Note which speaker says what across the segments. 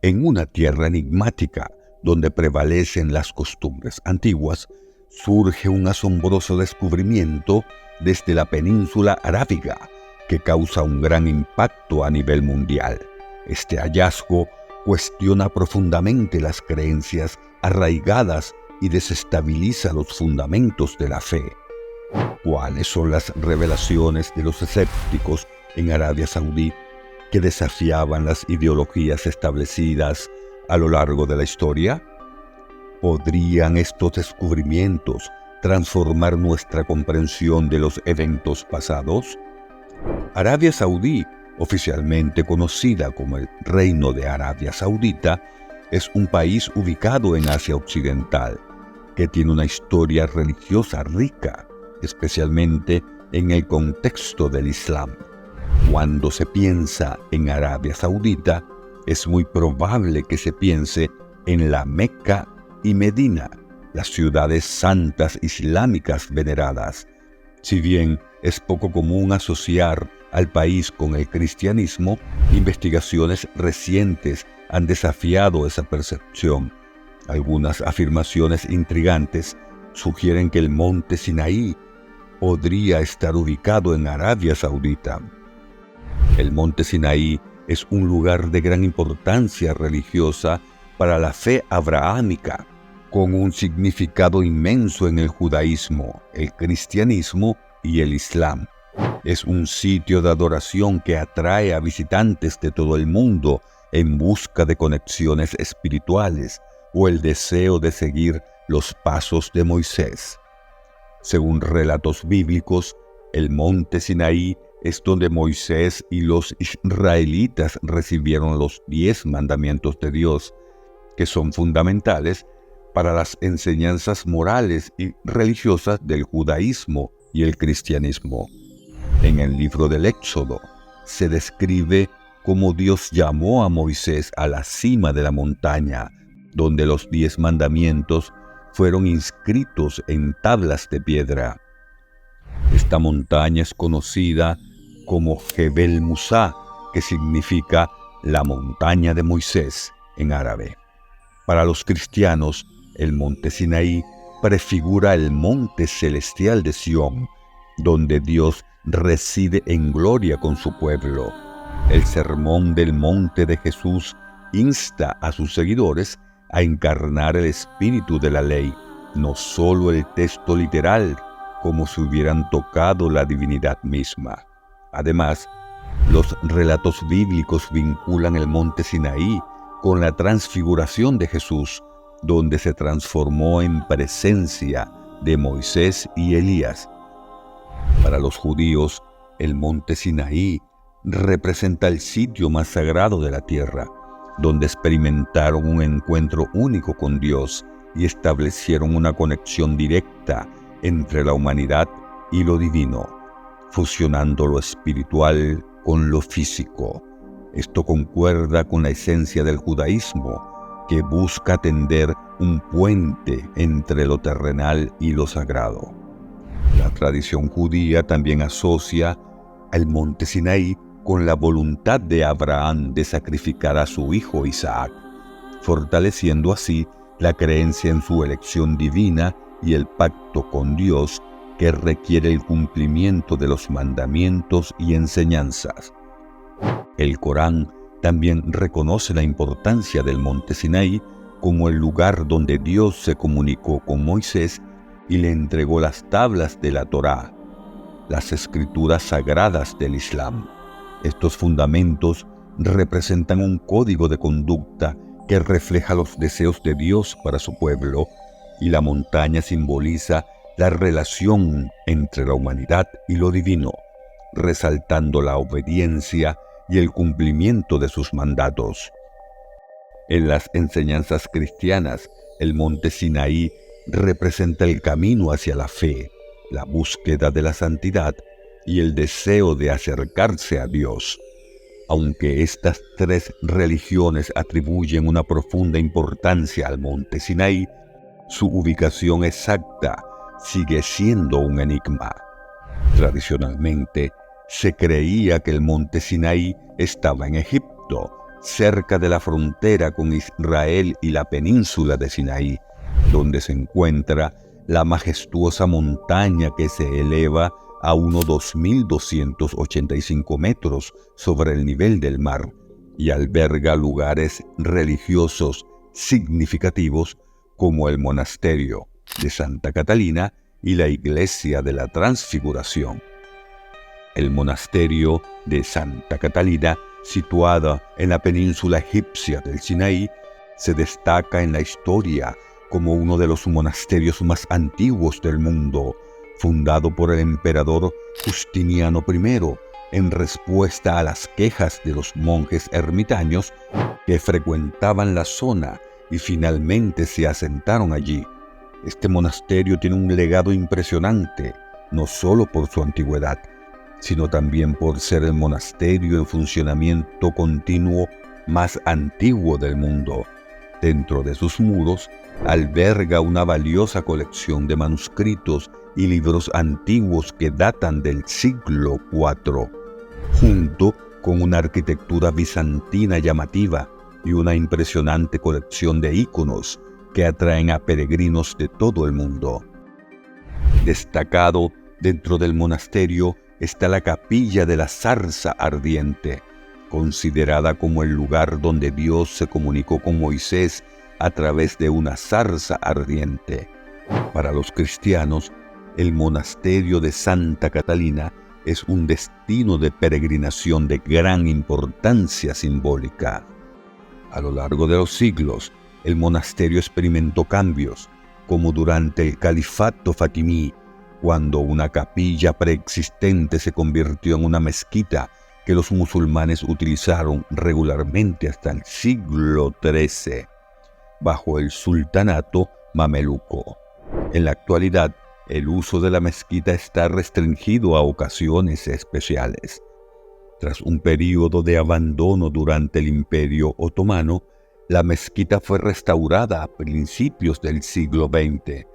Speaker 1: En una tierra enigmática, donde prevalecen las costumbres antiguas, surge un asombroso descubrimiento desde la península arábiga que causa un gran impacto a nivel mundial. Este hallazgo cuestiona profundamente las creencias arraigadas y desestabiliza los fundamentos de la fe. ¿Cuáles son las revelaciones de los escépticos en Arabia Saudí que desafiaban las ideologías establecidas a lo largo de la historia? ¿Podrían estos descubrimientos transformar nuestra comprensión de los eventos pasados? Arabia Saudí, oficialmente conocida como el Reino de Arabia Saudita, es un país ubicado en Asia Occidental, que tiene una historia religiosa rica, especialmente en el contexto del Islam. Cuando se piensa en Arabia Saudita, es muy probable que se piense en la Meca y Medina, las ciudades santas islámicas veneradas. Si bien es poco común asociar al país con el cristianismo, investigaciones recientes han desafiado esa percepción. Algunas afirmaciones intrigantes sugieren que el monte Sinaí podría estar ubicado en Arabia Saudita. El monte Sinaí es un lugar de gran importancia religiosa para la fe abrahámica, con un significado inmenso en el judaísmo, el cristianismo y el islam. Es un sitio de adoración que atrae a visitantes de todo el mundo en busca de conexiones espirituales o el deseo de seguir los pasos de Moisés. Según relatos bíblicos, el monte Sinaí es donde Moisés y los israelitas recibieron los 10 mandamientos de Dios, que son fundamentales para las enseñanzas morales y religiosas del judaísmo y el cristianismo. En el libro del Éxodo se describe cómo Dios llamó a Moisés a la cima de la montaña, donde los 10 mandamientos fueron inscritos en tablas de piedra. Esta montaña es conocida como Jebel Musa, que significa la montaña de Moisés en árabe. Para los cristianos, el monte Sinaí prefigura el monte celestial de Sión, donde Dios reside en gloria con su pueblo. El sermón del monte de Jesús insta a sus seguidores a encarnar el espíritu de la ley, no solo el texto literal, como si hubieran tocado la divinidad misma. Además, los relatos bíblicos vinculan el monte Sinaí con la transfiguración de Jesús, donde se transformó en presencia de Moisés y Elías. Para los judíos, el monte Sinaí representa el sitio más sagrado de la tierra, donde experimentaron un encuentro único con Dios y establecieron una conexión directa entre la humanidad y lo divino, fusionando lo espiritual con lo físico. Esto concuerda con la esencia del judaísmo, que busca tender un puente entre lo terrenal y lo sagrado. La tradición judía también asocia al monte Sinaí con la voluntad de Abraham de sacrificar a su hijo Isaac, fortaleciendo así la creencia en su elección divina y el pacto con Dios que requiere el cumplimiento de los mandamientos y enseñanzas. El Corán también reconoce la importancia del monte Sinaí como el lugar donde Dios se comunicó con Moisés y le entregó las tablas de la Torá, las escrituras sagradas del Islam. Estos fundamentos representan un código de conducta que refleja los deseos de Dios para su pueblo, y la montaña simboliza la relación entre la humanidad y lo divino, resaltando la obediencia y el cumplimiento de sus mandatos. En las enseñanzas cristianas, el monte Sinaí representa el camino hacia la fe, la búsqueda de la santidad y el deseo de acercarse a Dios. Aunque estas 3 religiones atribuyen una profunda importancia al monte Sinaí, su ubicación exacta sigue siendo un enigma. Tradicionalmente, se creía que el monte Sinaí estaba en Egipto, cerca de la frontera con Israel y la península de Sinaí, donde se encuentra la majestuosa montaña que se eleva a unos 2.285 metros sobre el nivel del mar y alberga lugares religiosos significativos como el monasterio de Santa Catalina y la iglesia de la Transfiguración. El monasterio de Santa Catalina, situada en la península egipcia del Sinaí, se destaca en la historia como uno de los monasterios más antiguos del mundo, fundado por el emperador Justiniano I en respuesta a las quejas de los monjes ermitaños que frecuentaban la zona y finalmente se asentaron allí. Este monasterio tiene un legado impresionante, no solo por su antigüedad, sino también por ser el monasterio en funcionamiento continuo más antiguo del mundo. Dentro de sus muros alberga una valiosa colección de manuscritos y libros antiguos que datan del siglo IV, junto con una arquitectura bizantina llamativa y una impresionante colección de íconos que atraen a peregrinos de todo el mundo. Destacado dentro del monasterio está la capilla de la zarza ardiente, considerada como el lugar donde Dios se comunicó con Moisés a través de una zarza ardiente. Para los cristianos, el monasterio de Santa Catalina es un destino de peregrinación de gran importancia simbólica. A lo largo de los siglos, el monasterio experimentó cambios, como durante el califato fatimí, cuando una capilla preexistente se convirtió en una mezquita que los musulmanes utilizaron regularmente hasta el siglo XIII, bajo el sultanato mameluco. En la actualidad, el uso de la mezquita está restringido a ocasiones especiales. Tras un período de abandono durante el Imperio Otomano, la mezquita fue restaurada a principios del siglo XX.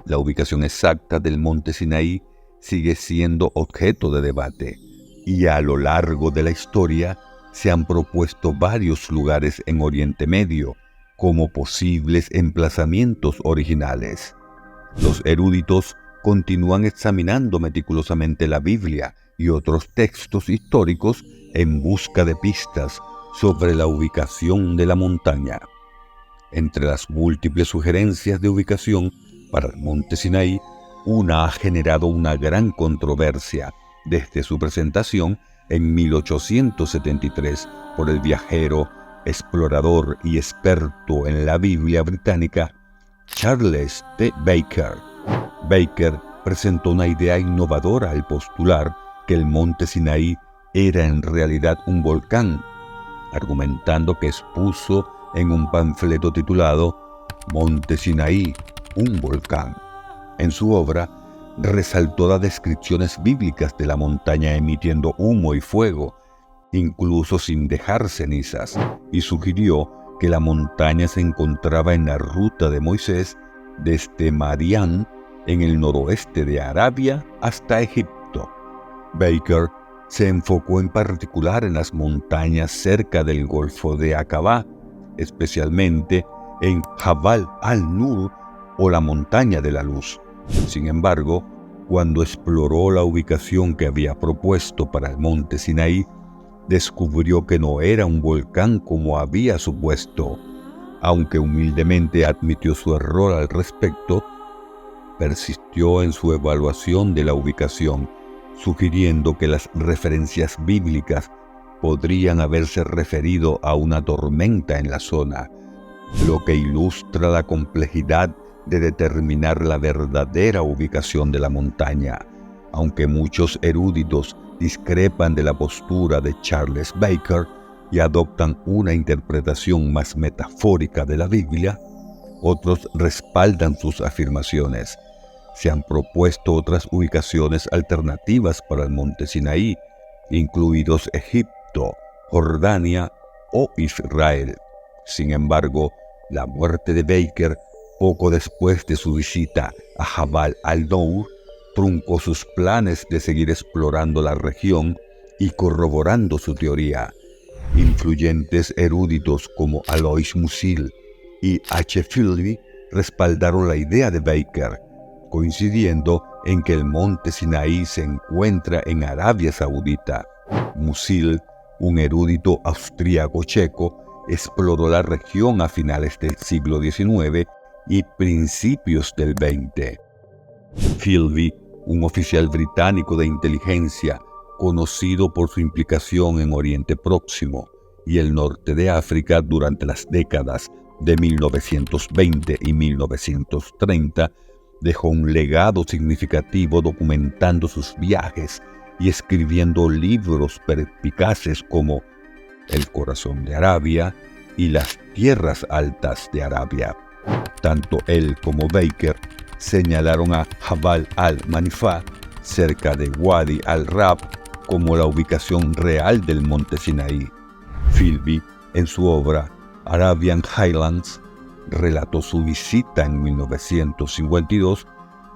Speaker 1: La ubicación exacta del monte Sinaí sigue siendo objeto de debate, y a lo largo de la historia se han propuesto varios lugares en Oriente Medio como posibles emplazamientos originales. Los eruditos continúan examinando meticulosamente la Biblia y otros textos históricos en busca de pistas sobre la ubicación de la montaña. Entre las múltiples sugerencias de ubicación para el monte Sinaí, una ha generado una gran controversia desde su presentación en 1873 por el viajero, explorador y experto en la Biblia británica Charles T. Baker. Baker presentó una idea innovadora al postular que el monte Sinaí era en realidad un volcán, argumentando que expuso en un panfleto titulado Monte Sinaí, un volcán. En su obra, resaltó las descripciones bíblicas de la montaña emitiendo humo y fuego, incluso sin dejar cenizas, y sugirió que la montaña se encontraba en la ruta de Moisés desde Madián, en el noroeste de Arabia, hasta Egipto. Baker se enfocó en particular en las montañas cerca del Golfo de Aqaba, especialmente en Jabal al-Nur o la Montaña de la Luz. Sin embargo, cuando exploró la ubicación que había propuesto para el monte Sinaí, descubrió que no era un volcán como había supuesto. Aunque humildemente admitió su error al respecto, persistió en su evaluación de la ubicación, sugiriendo que las referencias bíblicas podrían haberse referido a una tormenta en la zona, lo que ilustra la complejidad de determinar la verdadera ubicación de la montaña. Aunque muchos eruditos discrepan de la postura de Charles Baker y adoptan una interpretación más metafórica de la Biblia, otros respaldan sus afirmaciones. Se han propuesto otras ubicaciones alternativas para el monte Sinaí, incluidos Egipto, Jordania o Israel. Sin embargo, la muerte de Baker, poco después de su visita a Jabal al-Nur, truncó sus planes de seguir explorando la región y corroborando su teoría. Influyentes eruditos como Alois Musil y H. Philby respaldaron la idea de Baker, coincidiendo en que el monte Sinaí se encuentra en Arabia Saudita. Musil, un erudito austríaco-checo, exploró la región a finales del siglo XIX y principios del XX. Philby, un oficial británico de inteligencia conocido por su implicación en Oriente Próximo y el norte de África durante las décadas de 1920 y 1930, dejó un legado significativo documentando sus viajes y escribiendo libros perspicaces como El corazón de Arabia y Las tierras altas de Arabia. Tanto él como Baker señalaron a Jabal al-Manifá, cerca de Wadi al-Rab, como la ubicación real del monte Sinaí. Philby, en su obra Arabian Highlands, relató su visita en 1952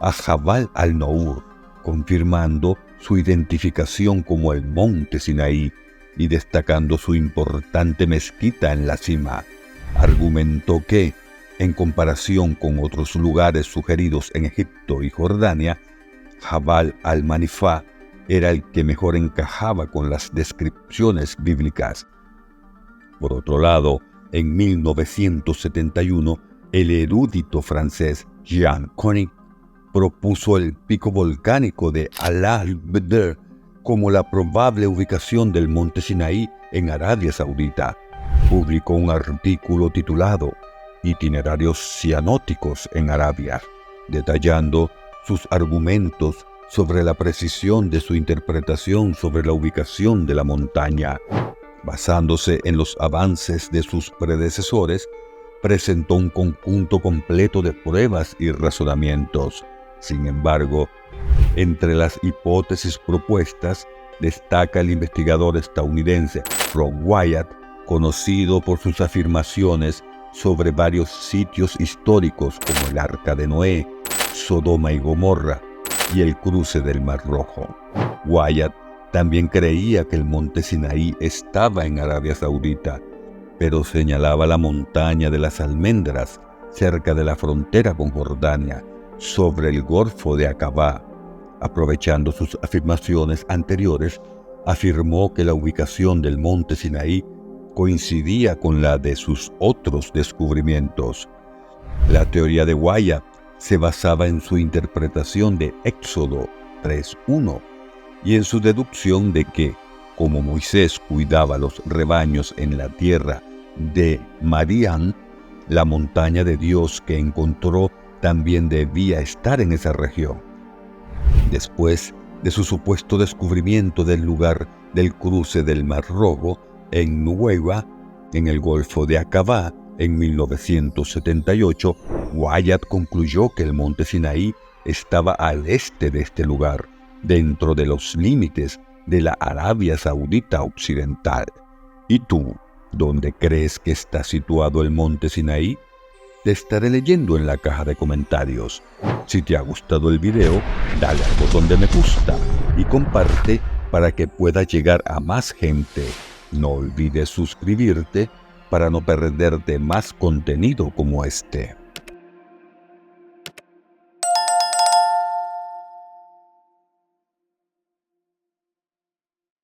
Speaker 1: a Jabal al-Nour, confirmando su identificación como el monte Sinaí y destacando su importante mezquita en la cima. Argumentó que, en comparación con otros lugares sugeridos en Egipto y Jordania, Jabal al-Manifá era el que mejor encajaba con las descripciones bíblicas. Por otro lado, en 1971, el erudito francés Jean Koenig propuso el pico volcánico de Ala al-Badr como la probable ubicación del monte Sinaí en Arabia Saudita. Publicó un artículo titulado Itinerarios cianóticos en Arabia, detallando sus argumentos sobre la precisión de su interpretación sobre la ubicación de la montaña. Basándose en los avances de sus predecesores, presentó un conjunto completo de pruebas y razonamientos. Sin embargo, entre las hipótesis propuestas, destaca el investigador estadounidense Rob Wyatt, conocido por sus afirmaciones sobre varios sitios históricos como el Arca de Noé, Sodoma y Gomorra y el cruce del Mar Rojo. Wyatt también creía que el monte Sinaí estaba en Arabia Saudita, pero señalaba la montaña de las Almendras, cerca de la frontera con Jordania, sobre el Golfo de Aqaba. Aprovechando sus afirmaciones anteriores, afirmó que la ubicación del monte Sinaí coincidía con la de sus otros descubrimientos. La teoría de Wyatt se basaba en su interpretación de Éxodo 3:1 y en su deducción de que, como Moisés cuidaba los rebaños en la tierra de Madián, la montaña de Dios que encontró también debía estar en esa región. Después de su supuesto descubrimiento del lugar del cruce del Mar Rojo en Nuweiba, en el Golfo de Aqaba, en 1978, Wyatt concluyó que el monte Sinaí estaba al este de este lugar, dentro de los límites de la Arabia Saudita Occidental. ¿Y tú, dónde crees que está situado el monte Sinaí? Te estaré leyendo en la caja de comentarios. Si te ha gustado el video, dale al botón de me gusta y comparte para que pueda llegar a más gente. No olvides suscribirte para no perderte más contenido como este.